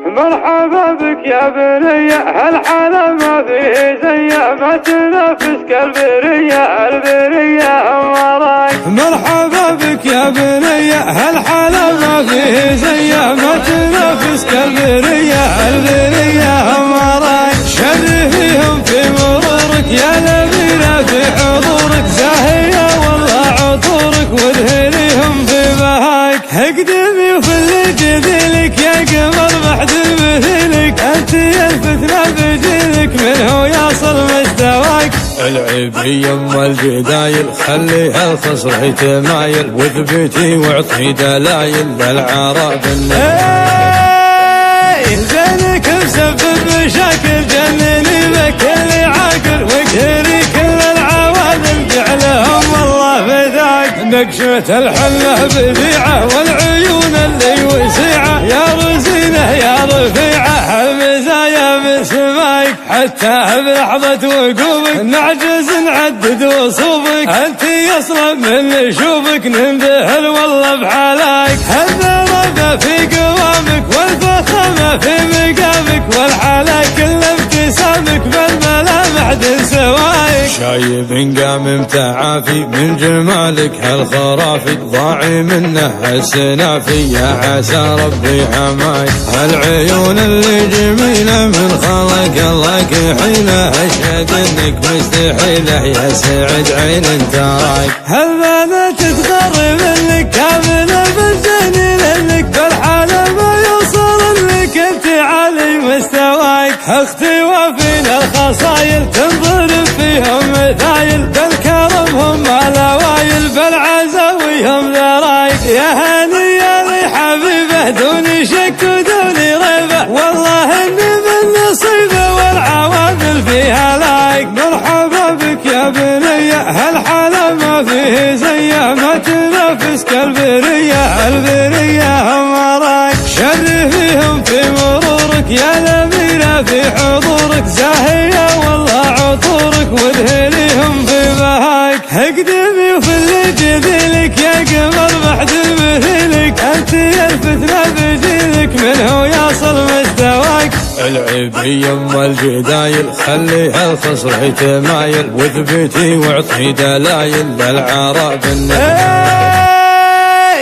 مرحبا بك يا بنية، هالحالة ما فيه زيها، ما تنافس كالبرية، البرية وراك. مرحبا بك يا بنية، هالحالة ما فيه زيها، ما تنافس كالبرية، البرية وراك. شرفيهم في مرورك يا نبيلة في حضورك، زاهية والله عطورك وادهنيهم في بهاك. اقدمي وفل جديلك يا قمر بعد مثلك، انت يا الفتنة بجيلك منه يصل مستواك. العبي يم الجدايل خليها الخصر تمايل، واثبتي واعطي دلايل للعرب زينك مسبب مشاكل، جنني بكل عاقل، واقهري كل العوادل جعلهم والله فداك. نقشة الحلة بديعة والعيون اللي وسيعة، يا رزينة يا رفيعة المزايا من سمايك. حتى بلحظة وقوفك نعجز نعدد وصوفك، انت اصلا من نشوفك ننبهر والله بحالاك. الذرة في قوامك والفخامة في مقامك، والحالة كل ابتسامك بالملامح دن سوايك. شايب قام متعافي من جمالك هالخرافي، ضاعي منه السنافي يا عسى ربي حماي. هالعيون اللي جميلة من خلق الله كحيلة، اشهد انك مستحيلة يا سعد عين تراك. هالبنات تتغرب منك كاملة بالزين لك، بالحالة ما يوصل لك انت عالي مستواك. اختي وفينا الخصايل تنضرب فيهم مثايل، بالكرم هم الاوايل بالعزاوي هم ذرايك. يا هنية لي حبيبه دون شك ودون ريبه، والله اني من نصيبه والعوامل فيها لايك. مرحبا بك يا بنية، هالحالة ما فيه زيها، ما تنافس كالبرية، البرية هم وراك. شرفيهم في مرورك يا نبيلة في حضورك، زاهية والله عطورك وادهنيهم في بهاك. اقدمي وفل جديلك يا قمر بعد مثلك، انت يا الفتنة بجيلك منه يصل مستواك. العبي يم الجدايل خليها الخصر تمايل، واثبتي واعطي دلايل للعرب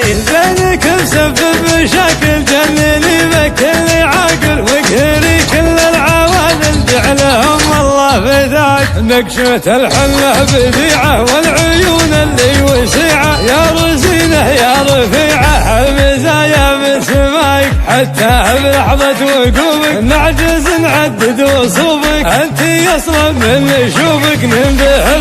زينك مسبب مشاكل، جنني بكل عاقل، واقهري كل العوادل جعلهم والله فداك. نقشة الحلة بديعة والعيون اللي وسيعة، يا رزينة يا رفيعة المزايا من سمايك. حتى بلحظة وقوفك نعجز نعدد وصوفك، انت اصلا من نشوفك ننبهر